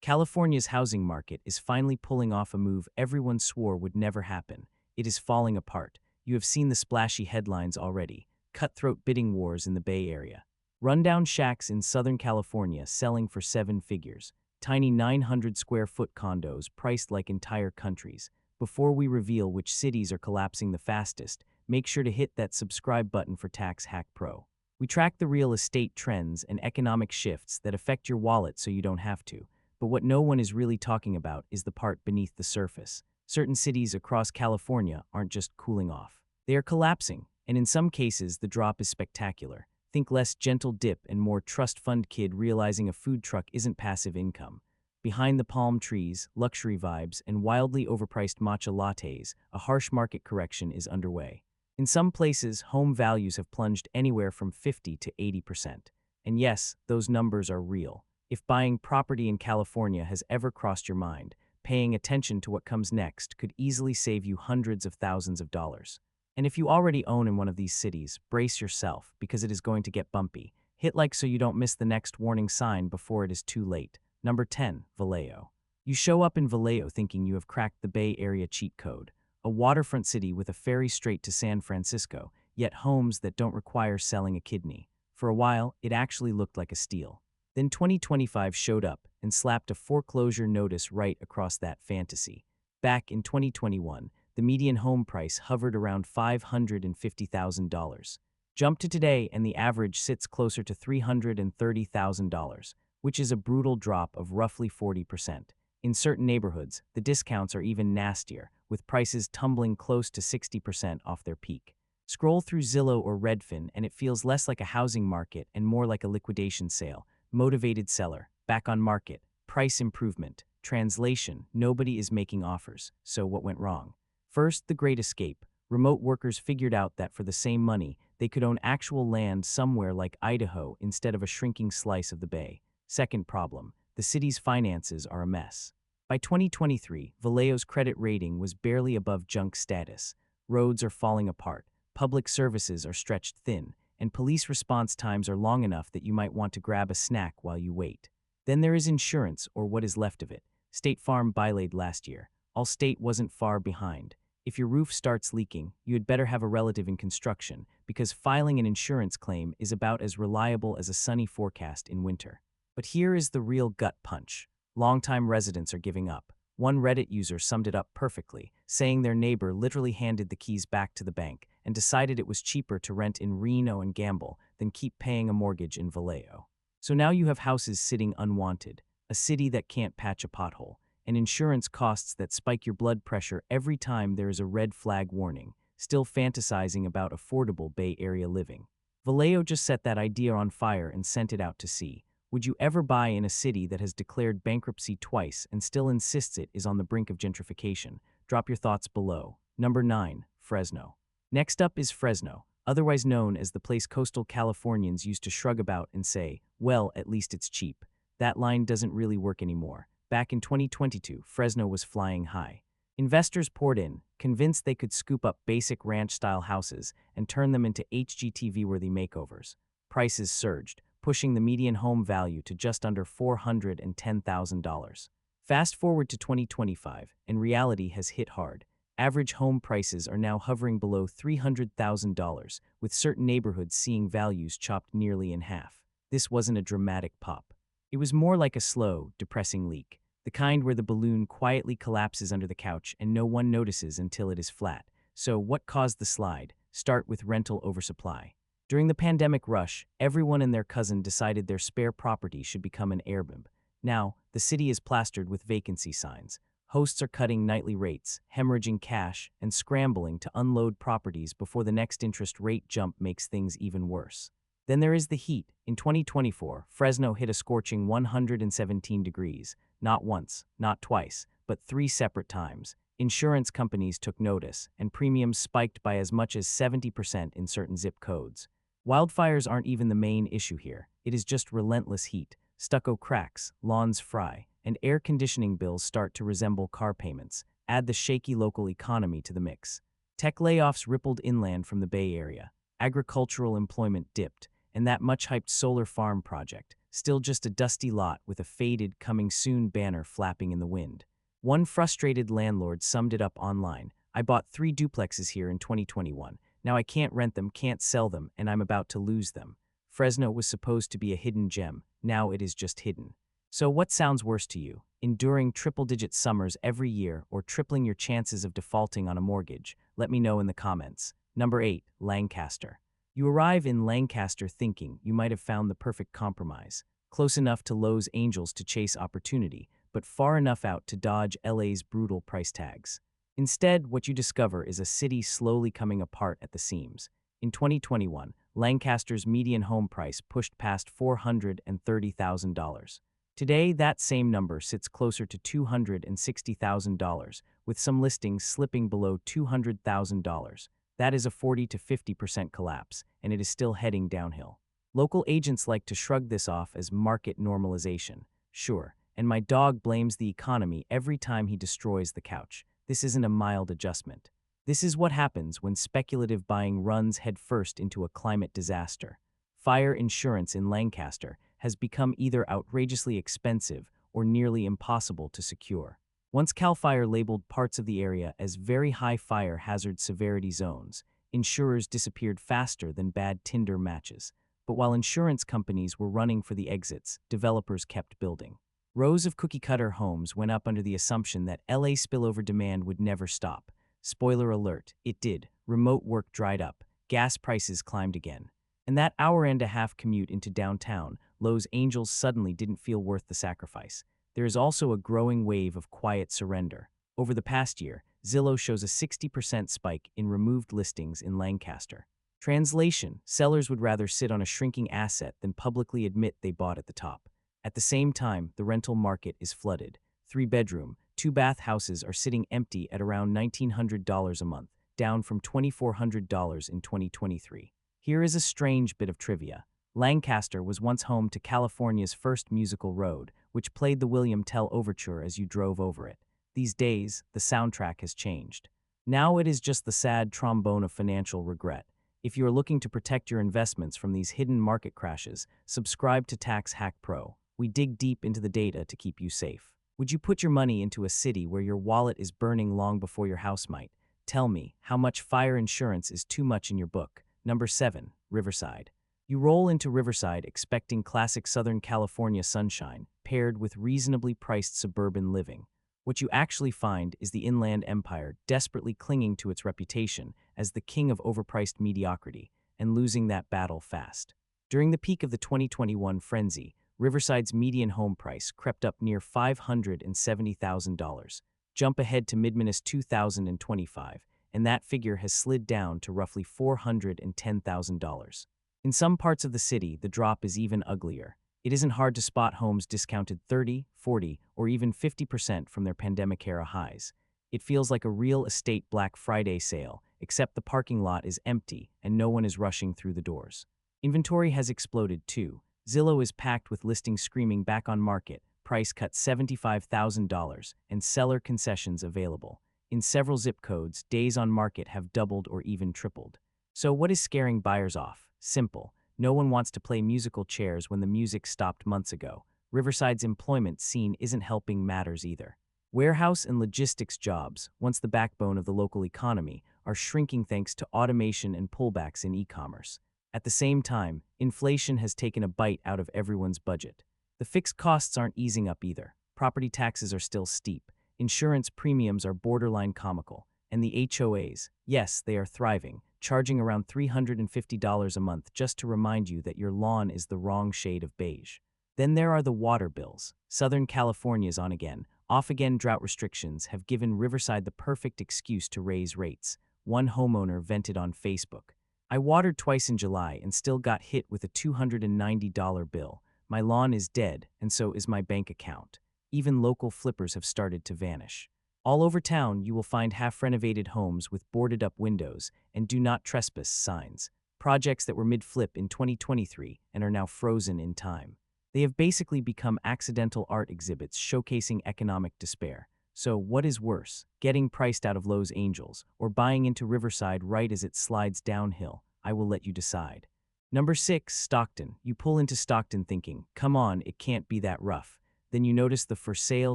California's housing market is finally pulling off a move everyone swore would never happen. It is falling apart. You have seen the splashy headlines already. Cutthroat bidding wars in the Bay Area. Rundown shacks in Southern California selling for seven figures. Tiny 900-square-foot condos priced like entire countries. Before we reveal which cities are collapsing the fastest, make sure to hit that subscribe button for Tax Hack Pro. We track the real estate trends and economic shifts that affect your wallet so you don't have to. But what no one is really talking about is the part beneath the surface. Certain cities across California aren't just cooling off. They are collapsing, and in some cases the drop is spectacular. Think less gentle dip and more trust fund kid realizing a food truck isn't passive income. Behind the palm trees, luxury vibes, and wildly overpriced matcha lattes, a harsh market correction is underway. In some places, home values have plunged anywhere from 50 to 80%. And yes, those numbers are real. If buying property in California has ever crossed your mind, paying attention to what comes next could easily save you hundreds of thousands of dollars. And if you already own in one of these cities, brace yourself because it is going to get bumpy. Hit like so you don't miss the next warning sign before it is too late. Number 10, Vallejo. You show up in Vallejo thinking you have cracked the Bay Area cheat code, a waterfront city with a ferry straight to San Francisco, yet homes that don't require selling a kidney. For a while, it actually looked like a steal. Then 2025 showed up and slapped a foreclosure notice right across that fantasy. Back in 2021, the median home price hovered around $550,000. Jump to today and the average sits closer to $330,000, which is a brutal drop of roughly 40%. In certain neighborhoods, the discounts are even nastier, with prices tumbling close to 60% off their peak. Scroll through Zillow or Redfin and it feels less like a housing market and more like a liquidation sale. Motivated seller, back on market, price improvement. Translation, nobody is making offers, so what went wrong? First, the Great Escape. Remote workers figured out that for the same money, they could own actual land somewhere like Idaho instead of a shrinking slice of the Bay. Second problem, the city's finances are a mess. By 2023, Vallejo's credit rating was barely above junk status. Roads are falling apart, public services are stretched thin, and police response times are long enough that you might want to grab a snack while you wait. Then there is insurance, or what is left of it. State Farm bylaid last year. Allstate wasn't far behind. If your roof starts leaking, you had better have a relative in construction, because filing an insurance claim is about as reliable as a sunny forecast in winter. But here is the real gut punch. Longtime residents are giving up. One Reddit user summed it up perfectly, saying their neighbor literally handed the keys back to the bank and decided it was cheaper to rent in Reno and gamble than keep paying a mortgage in Vallejo. So now you have houses sitting unwanted, a city that can't patch a pothole, and insurance costs that spike your blood pressure every time there is a red flag warning, still fantasizing about affordable Bay Area living. Vallejo just set that idea on fire and sent it out to sea. Would you ever buy in a city that has declared bankruptcy twice and still insists it is on the brink of gentrification? Drop your thoughts below. Number 9, Fresno. Next up is Fresno, otherwise known as the place coastal Californians used to shrug about and say, well, at least it's cheap. That line doesn't really work anymore. Back in 2022, Fresno was flying high. Investors poured in, convinced they could scoop up basic ranch-style houses and turn them into HGTV-worthy makeovers. Prices surged, pushing the median home value to just under $410,000. Fast forward to 2025, and reality has hit hard. Average home prices are now hovering below $300,000, with certain neighborhoods seeing values chopped nearly in half. This wasn't a dramatic pop. It was more like a slow, depressing leak, the kind where the balloon quietly collapses under the couch and no one notices until it is flat. So what caused the slide? Start with rental oversupply. During the pandemic rush, everyone and their cousin decided their spare property should become an Airbnb. Now, the city is plastered with vacancy signs. Hosts are cutting nightly rates, hemorrhaging cash, and scrambling to unload properties before the next interest rate jump makes things even worse. Then there is the heat. In 2024, Fresno hit a scorching 117 degrees, not once, not twice, but 3 separate times. Insurance companies took notice, and premiums spiked by as much as 70% in certain zip codes. Wildfires aren't even the main issue here. It is just relentless heat. Stucco cracks, lawns fry, and air conditioning bills start to resemble car payments. Add the shaky local economy to the mix. Tech layoffs rippled inland from the Bay Area. Agricultural employment dipped, and that much-hyped solar farm project, still just a dusty lot with a faded "coming soon" banner flapping in the wind. One frustrated landlord summed it up online: "I bought 3 duplexes here in 2021. Now I can't rent them, can't sell them, and I'm about to lose them." Fresno was supposed to be a hidden gem. Now it is just hidden. So what sounds worse to you? Enduring triple-digit summers every year or tripling your chances of defaulting on a mortgage? Let me know in the comments. Number 8. Lancaster. You arrive in Lancaster thinking you might have found the perfect compromise. Close enough to Los Angeles to chase opportunity, but far enough out to dodge LA's brutal price tags. Instead, what you discover is a city slowly coming apart at the seams. In 2021, Lancaster's median home price pushed past $430,000. Today, that same number sits closer to $260,000, with some listings slipping below $200,000. That is a 40 to 50% collapse, and it is still heading downhill. Local agents like to shrug this off as market normalization. Sure, and my dog blames the economy every time he destroys the couch. This isn't a mild adjustment. This is what happens when speculative buying runs headfirst into a climate disaster. Fire insurance in Lancaster has become either outrageously expensive or nearly impossible to secure. Once CAL FIRE labeled parts of the area as very high fire hazard severity zones, insurers disappeared faster than bad Tinder matches. But while insurance companies were running for the exits, developers kept building. Rows of cookie-cutter homes went up under the assumption that LA spillover demand would never stop. Spoiler alert, it did. Remote work dried up. Gas prices climbed again. And that hour-and-a-half commute into downtown Los Angeles suddenly didn't feel worth the sacrifice. There is also a growing wave of quiet surrender. Over the past year, Zillow shows a 60% spike in removed listings in Lancaster. Translation: sellers would rather sit on a shrinking asset than publicly admit they bought at the top. At the same time, the rental market is flooded. 3-bedroom, 2-bath houses are sitting empty at around $1,900 a month, down from $2,400 in 2023. Here is a strange bit of trivia. Lancaster was once home to California's first musical road, which played the William Tell Overture as you drove over it. These days, the soundtrack has changed. Now it is just the sad trombone of financial regret. If you are looking to protect your investments from these hidden market crashes, subscribe to Tax Hack Pro. We dig deep into the data to keep you safe. Would you put your money into a city where your wallet is burning long before your house might? Tell me, how much fire insurance is too much in your book? Number 7. Riverside. You roll into Riverside expecting classic Southern California sunshine, paired with reasonably priced suburban living. What you actually find is the inland empire desperately clinging to its reputation as the king of overpriced mediocrity, and losing that battle fast. During the peak of the 2021 frenzy, Riverside's median home price crept up near $570,000. Jump ahead to mid-2025, and that figure has slid down to roughly $410,000. In some parts of the city, the drop is even uglier. It isn't hard to spot homes discounted 30, 40, or even 50% from their pandemic-era highs. It feels like a real estate Black Friday sale, except the parking lot is empty and no one is rushing through the doors. Inventory has exploded too. Zillow is packed with listings screaming back on market, price cut $75,000, and seller concessions available. In several zip codes, days on market have doubled or even tripled. So what is scaring buyers off? Simple. No one wants to play musical chairs when the music stopped months ago. Riverside's employment scene isn't helping matters either. Warehouse and logistics jobs, once the backbone of the local economy, are shrinking thanks to automation and pullbacks in e-commerce. At the same time, inflation has taken a bite out of everyone's budget. The fixed costs aren't easing up either. Property taxes are still steep. Insurance premiums are borderline comical. And the HOAs, yes, they are thriving, charging around $350 a month just to remind you that your lawn is the wrong shade of beige. Then there are the water bills. Southern California's on again. Off-again drought restrictions have given Riverside the perfect excuse to raise rates. One homeowner vented on Facebook: "I watered twice in July and still got hit with a $290 bill. My lawn is dead, and so is my bank account." Even local flippers have started to vanish. All over town, you will find half-renovated homes with boarded-up windows and "Do Not Trespass" signs. Projects that were mid-flip in 2023 and are now frozen in time. They have basically become accidental art exhibits showcasing economic despair. So what is worse, getting priced out of Los Angeles or buying into Riverside right as it slides downhill? I will let you decide. Number 6, Stockton. You pull into Stockton thinking, come on, it can't be that rough. Then you notice the for sale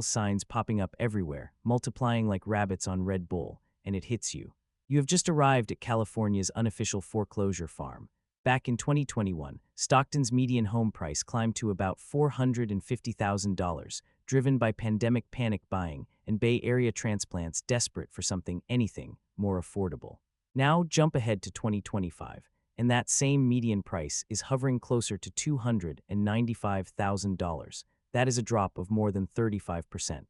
signs popping up everywhere, multiplying like rabbits on Red Bull, and it hits you. You have just arrived at California's unofficial foreclosure farm. Back in 2021, Stockton's median home price climbed to about $450,000, driven by pandemic panic buying and Bay Area transplants desperate for anything more affordable. Now jump ahead to 2025, and that same median price is hovering closer to $295,000. That is a drop of more than 35%.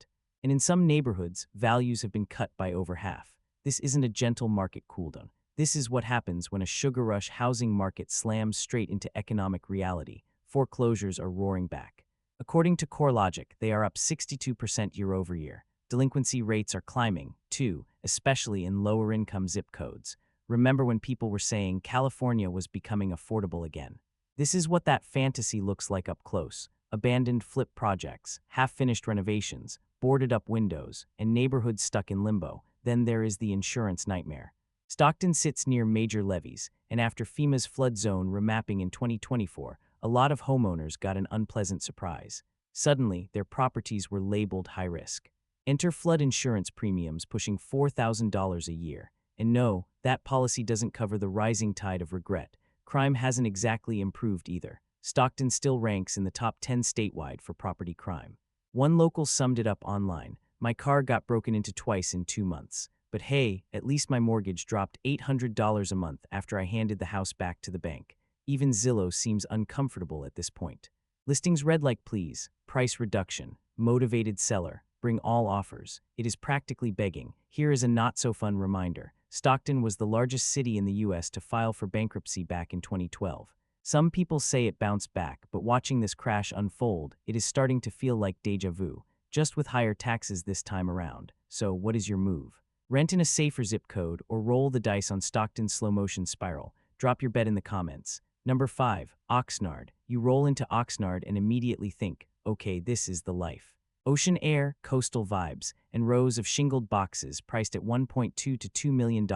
And in some neighborhoods, values have been cut by over half. This isn't a gentle market cooldown. This is what happens when a sugar rush housing market slams straight into economic reality. Foreclosures are roaring back. According to CoreLogic, they are up 62% year over year. Delinquency rates are climbing, too, especially in lower-income zip codes. Remember when people were saying California was becoming affordable again? This is what that fantasy looks like up close. Abandoned flip projects, half-finished renovations, boarded-up windows, and neighborhoods stuck in limbo. Then there is the insurance nightmare. Stockton sits near major levees, and after FEMA's flood zone remapping in 2024, a lot of homeowners got an unpleasant surprise. Suddenly, their properties were labeled high risk. Enter flood insurance premiums pushing $4,000 a year. And no, that policy doesn't cover the rising tide of regret. Crime hasn't exactly improved either. Stockton still ranks in the top 10 statewide for property crime. One local summed it up online. My car got broken into twice in 2 months. But hey, at least my mortgage dropped $800 a month after I handed the house back to the bank. Even Zillow seems uncomfortable at this point. Listings read like please, price reduction, motivated seller, bring all offers. It is practically begging. Here is a not-so-fun reminder. Stockton was the largest city in the U.S. to file for bankruptcy back in 2012. Some people say it bounced back, but watching this crash unfold, it is starting to feel like déjà vu, just with higher taxes this time around. So what is your move? Rent in a safer zip code or roll the dice on Stockton's slow-motion spiral? Drop your bet in the comments. Number 5, Oxnard. You roll into Oxnard and immediately think, okay, this is the life. Ocean air, coastal vibes, and rows of shingled boxes priced at $1.2 to $2 million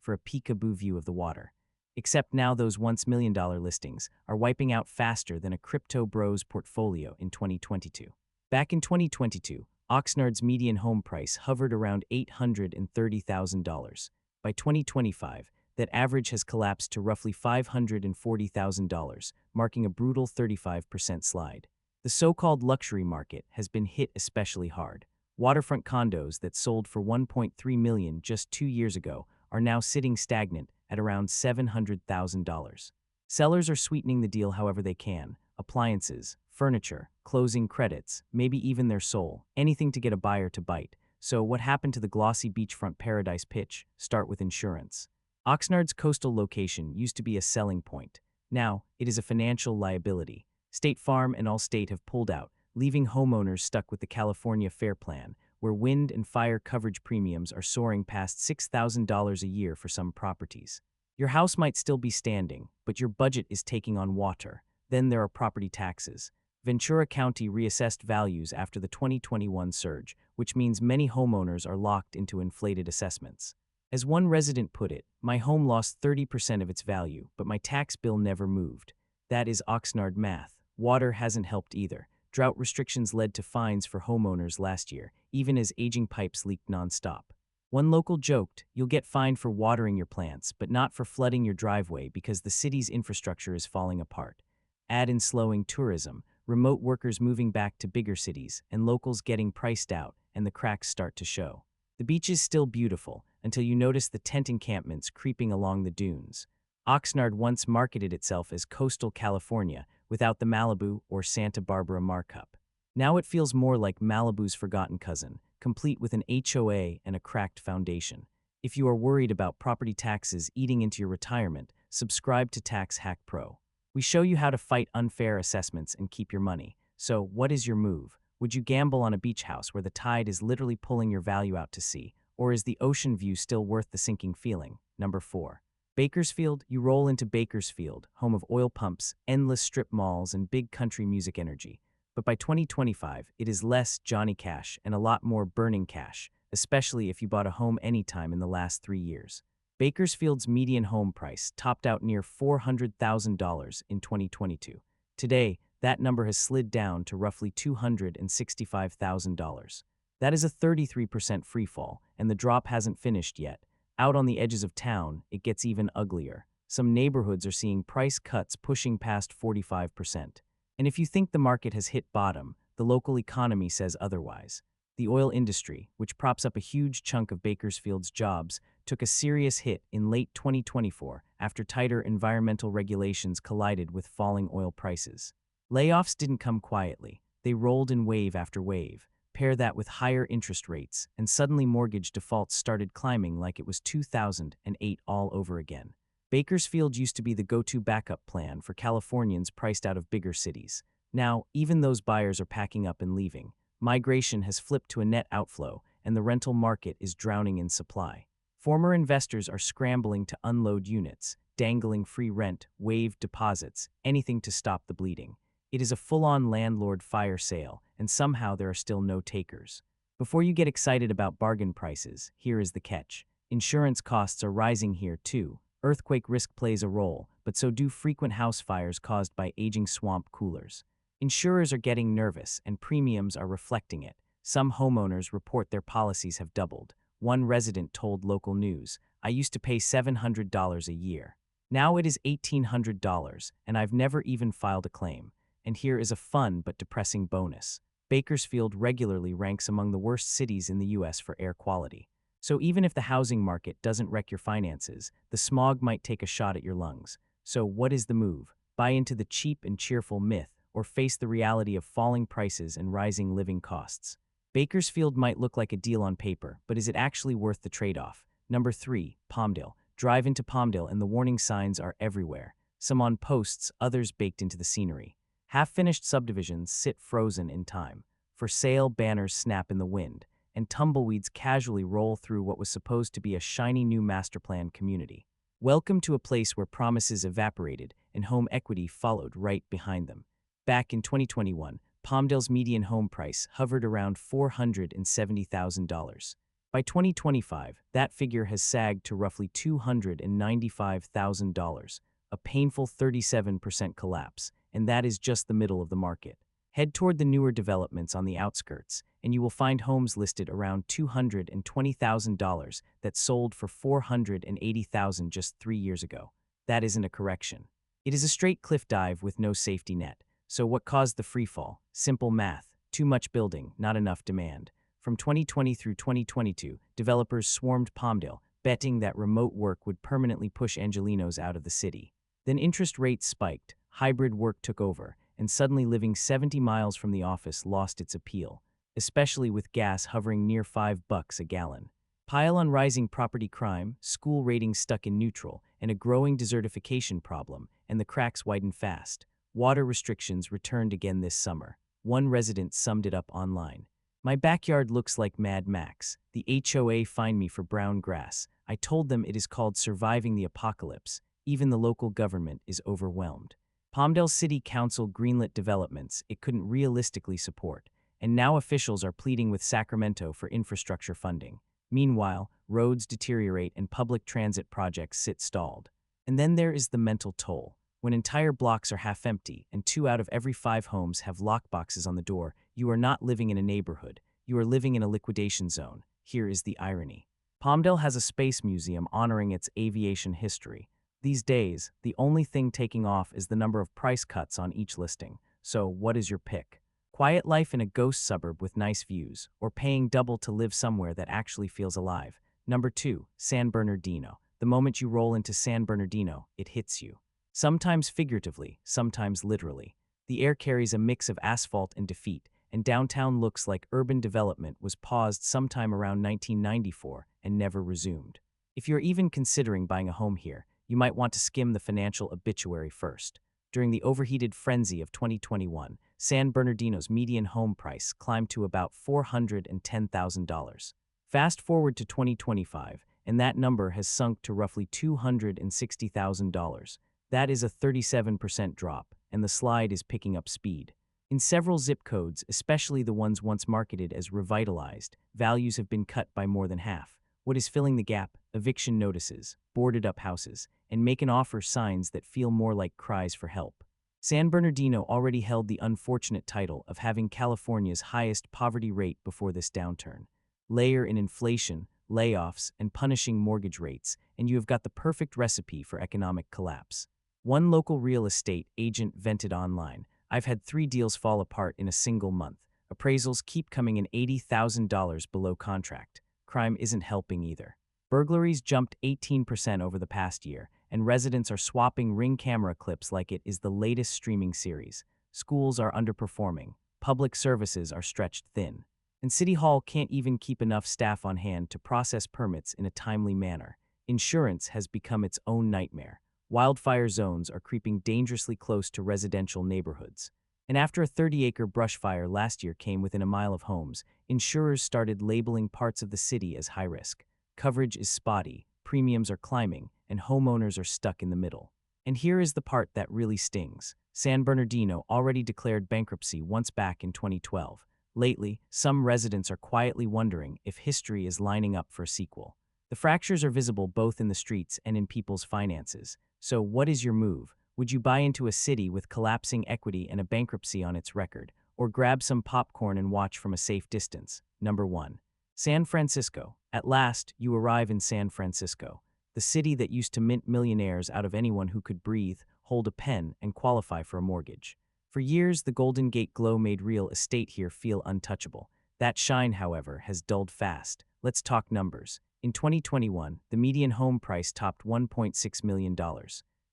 for a peekaboo view of the water. Except now those once million-dollar listings are wiping out faster than a crypto bros portfolio in 2022. Back in 2022, Oxnard's median home price hovered around $830,000. By 2025, that average has collapsed to roughly $540,000, marking a brutal 35% slide. The so-called luxury market has been hit especially hard. Waterfront condos that sold for $1.3 million just 2 years ago are now sitting stagnant at around $700,000. Sellers are sweetening the deal however they can. Appliances, furniture, closing credits, maybe even their soul, anything to get a buyer to bite. So what happened to the glossy beachfront paradise pitch? Start with insurance. Oxnard's coastal location used to be a selling point. Now, it is a financial liability. State Farm and Allstate have pulled out, leaving homeowners stuck with the California Fair Plan, where wind and fire coverage premiums are soaring past $6,000 a year for some properties. Your house might still be standing, but your budget is taking on water. Then there are property taxes. Ventura County reassessed values after the 2021 surge, which means many homeowners are locked into inflated assessments. As one resident put it, my home lost 30% of its value, but my tax bill never moved. That is Oxnard math. Water hasn't helped either. Drought restrictions led to fines for homeowners last year, even as aging pipes leaked nonstop. One local joked, you'll get fined for watering your plants, but not for flooding your driveway because the city's infrastructure is falling apart. Add in slowing tourism, remote workers moving back to bigger cities, and locals getting priced out, and the cracks start to show. The beach is still beautiful, until you notice the tent encampments creeping along the dunes. Oxnard once marketed itself as coastal California, without the Malibu or Santa Barbara markup. Now it feels more like Malibu's forgotten cousin, complete with an HOA and a cracked foundation. If you are worried about property taxes eating into your retirement, subscribe to Tax Hack Pro. We show you how to fight unfair assessments and keep your money. So, what is your move? Would you gamble on a beach house where the tide is literally pulling your value out to sea? Or is the ocean view still worth the sinking feeling? Number 4. Bakersfield. You roll into Bakersfield, home of oil pumps, endless strip malls, and big country music energy. But by 2025, it is less Johnny Cash and a lot more burning cash, especially if you bought a home anytime in the last 3 years. Bakersfield's median home price topped out near $400,000 in 2022. Today, that number has slid down to roughly $265,000. That is a 33% freefall, and the drop hasn't finished yet. Out on the edges of town, it gets even uglier. Some neighborhoods are seeing price cuts pushing past 45%. And if you think the market has hit bottom, the local economy says otherwise. The oil industry, which props up a huge chunk of Bakersfield's jobs, took a serious hit in late 2024 after tighter environmental regulations collided with falling oil prices. Layoffs didn't come quietly. They rolled in wave after wave. Pair that with higher interest rates, and suddenly mortgage defaults started climbing like it was 2008 all over again. Bakersfield used to be the go-to backup plan for Californians priced out of bigger cities. Now, even those buyers are packing up and leaving. Migration has flipped to a net outflow, and the rental market is drowning in supply. Former investors are scrambling to unload units, dangling free rent, waived deposits, anything to stop the bleeding. It is a full-on landlord fire sale, and somehow there are still no takers. Before you get excited about bargain prices, here is the catch. Insurance costs are rising here too. Earthquake risk plays a role, but so do frequent house fires caused by aging swamp coolers. Insurers are getting nervous, and premiums are reflecting it. Some homeowners report their policies have doubled. One resident told local news, "I used to pay $700 a year. Now it is $1,800, and I've never even filed a claim." And here is a fun but depressing bonus. Bakersfield regularly ranks among the worst cities in the U.S. for air quality. So even if the housing market doesn't wreck your finances, the smog might take a shot at your lungs. So what is the move? Buy into the cheap and cheerful myth, or face the reality of falling prices and rising living costs? Bakersfield might look like a deal on paper, but is it actually worth the trade-off? Number 3, Palmdale. Drive into Palmdale and the warning signs are everywhere. Some on posts, others baked into the scenery. Half-finished subdivisions sit frozen in time. For sale banners snap in the wind, and tumbleweeds casually roll through what was supposed to be a shiny new master plan community. Welcome to a place where promises evaporated and home equity followed right behind them. Back in 2021, Palmdale's median home price hovered around $470,000. By 2025, that figure has sagged to roughly $295,000, a painful 37% collapse, and that is just the middle of the market. Head toward the newer developments on the outskirts, and you will find homes listed around $220,000 that sold for $480,000 just 3 years ago. That isn't a correction. It is a straight cliff dive with no safety net. So what caused the freefall? Simple math. Too much building, not enough demand. From 2020 through 2022, developers swarmed Palmdale, betting that remote work would permanently push Angelenos out of the city. Then interest rates spiked, hybrid work took over, and suddenly living 70 miles from the office lost its appeal, especially with gas hovering near $5 a gallon. Pile on rising property crime, school ratings stuck in neutral, and a growing desertification problem, and the cracks widen fast. Water restrictions returned again this summer. One resident summed it up online. "My backyard looks like Mad Max. The HOA fined me for brown grass. I told them it is called surviving the apocalypse. Even the local government is overwhelmed." Palmdale City Council greenlit developments it couldn't realistically support, and now officials are pleading with Sacramento for infrastructure funding. Meanwhile, roads deteriorate and public transit projects sit stalled. And then there is the mental toll. When entire blocks are half empty and 2 out of every 5 homes have lockboxes on the door, you are not living in a neighborhood. You are living in a liquidation zone. Here is the irony. Palmdale has a space museum honoring its aviation history. These days, the only thing taking off is the number of price cuts on each listing. So what is your pick? Quiet life in a ghost suburb with nice views, or paying double to live somewhere that actually feels alive? Number 2, San Bernardino. The moment you roll into San Bernardino, it hits you. Sometimes figuratively, sometimes literally. The air carries a mix of asphalt and defeat, and downtown looks like urban development was paused sometime around 1994 and never resumed. If you're even considering buying a home here, you might want to skim the financial obituary first. During the overheated frenzy of 2021, San Bernardino's median home price climbed to about $410,000. Fast forward to 2025, and that number has sunk to roughly $260,000. That is a 37% drop, and the slide is picking up speed. In several zip codes, especially the ones once marketed as revitalized, values have been cut by more than half. What is filling the gap? Eviction notices, boarded up houses, and make an offer signs that feel more like cries for help. San Bernardino already held the unfortunate title of having California's highest poverty rate before this downturn. Layer in inflation, layoffs, and punishing mortgage rates, and you have got the perfect recipe for economic collapse. One local real estate agent vented online, "I've had 3 deals fall apart in a single month. Appraisals keep coming in $80,000 below contract. Crime isn't helping either. Burglaries jumped 18% over the past year, and residents are swapping Ring camera clips like it is the latest streaming series. Schools are underperforming. Public services are stretched thin. And City Hall can't even keep enough staff on hand to process permits in a timely manner. Insurance has become its own nightmare. Wildfire zones are creeping dangerously close to residential neighborhoods. And after a 30-acre brush fire last year came within a mile of homes, insurers started labeling parts of the city as high risk. Coverage is spotty, premiums are climbing, and homeowners are stuck in the middle. And here is the part that really stings. San Bernardino already declared bankruptcy once back in 2012. Lately, some residents are quietly wondering if history is lining up for a sequel. The fractures are visible both in the streets and in people's finances. So what is your move? Would you buy into a city with collapsing equity and a bankruptcy on its record, or grab some popcorn and watch from a safe distance? Number 1. San Francisco. At last, you arrive in San Francisco, the city that used to mint millionaires out of anyone who could breathe, hold a pen, and qualify for a mortgage. For years, the Golden Gate glow made real estate here feel untouchable. That shine, however, has dulled fast. Let's talk numbers. In 2021, the median home price topped $1.6 million.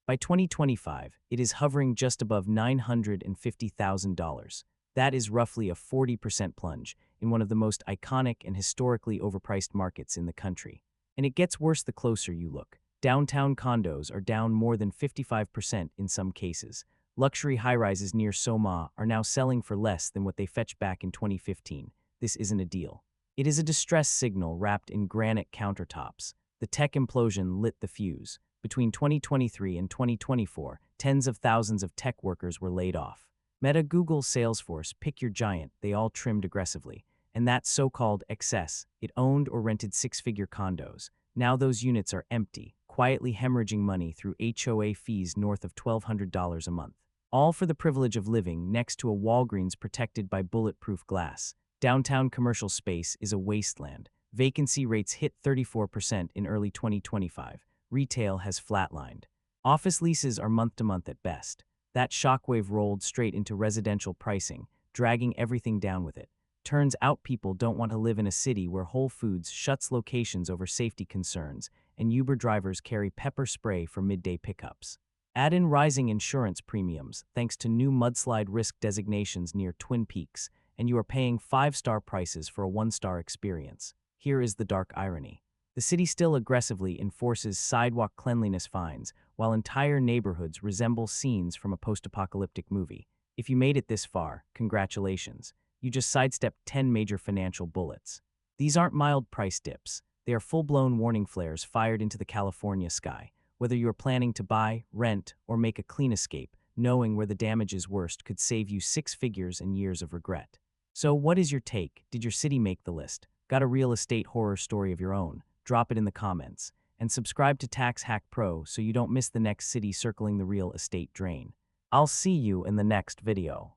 By 2025, it is hovering just above $950,000. That is roughly a 40% plunge in one of the most iconic and historically overpriced markets in the country. And it gets worse the closer you look. Downtown condos are down more than 55% in some cases. Luxury high-rises near SoMa are now selling for less than what they fetched back in 2015. This isn't a deal. It is a distress signal wrapped in granite countertops. The tech implosion lit the fuse. Between 2023 and 2024, tens of thousands of tech workers were laid off. Meta, Google, Salesforce, pick your giant, they all trimmed aggressively. And that so-called excess, it owned or rented 6-figure condos. Now those units are empty, quietly hemorrhaging money through HOA fees north of $1,200 a month. All for the privilege of living next to a Walgreens protected by bulletproof glass. Downtown commercial space is a wasteland. Vacancy rates hit 34% in early 2025. Retail has flatlined. Office leases are month-to-month at best. That shockwave rolled straight into residential pricing, dragging everything down with it. Turns out people don't want to live in a city where Whole Foods shuts locations over safety concerns and Uber drivers carry pepper spray for midday pickups. Add in rising insurance premiums thanks to new mudslide risk designations near Twin Peaks, and you are paying 5-star prices for a 1-star experience. Here is the dark irony. The city still aggressively enforces sidewalk cleanliness fines, while entire neighborhoods resemble scenes from a post-apocalyptic movie. If you made it this far, congratulations. You just sidestepped 10 major financial bullets. These aren't mild price dips. They are full-blown warning flares fired into the California sky. Whether you are planning to buy, rent, or make a clean escape, knowing where the damage is worst could save you 6 figures and years of regret. So what is your take? Did your city make the list? Got a real estate horror story of your own? Drop it in the comments. And subscribe to Tax Hack Pro so you don't miss the next city circling the real estate drain. I'll see you in the next video.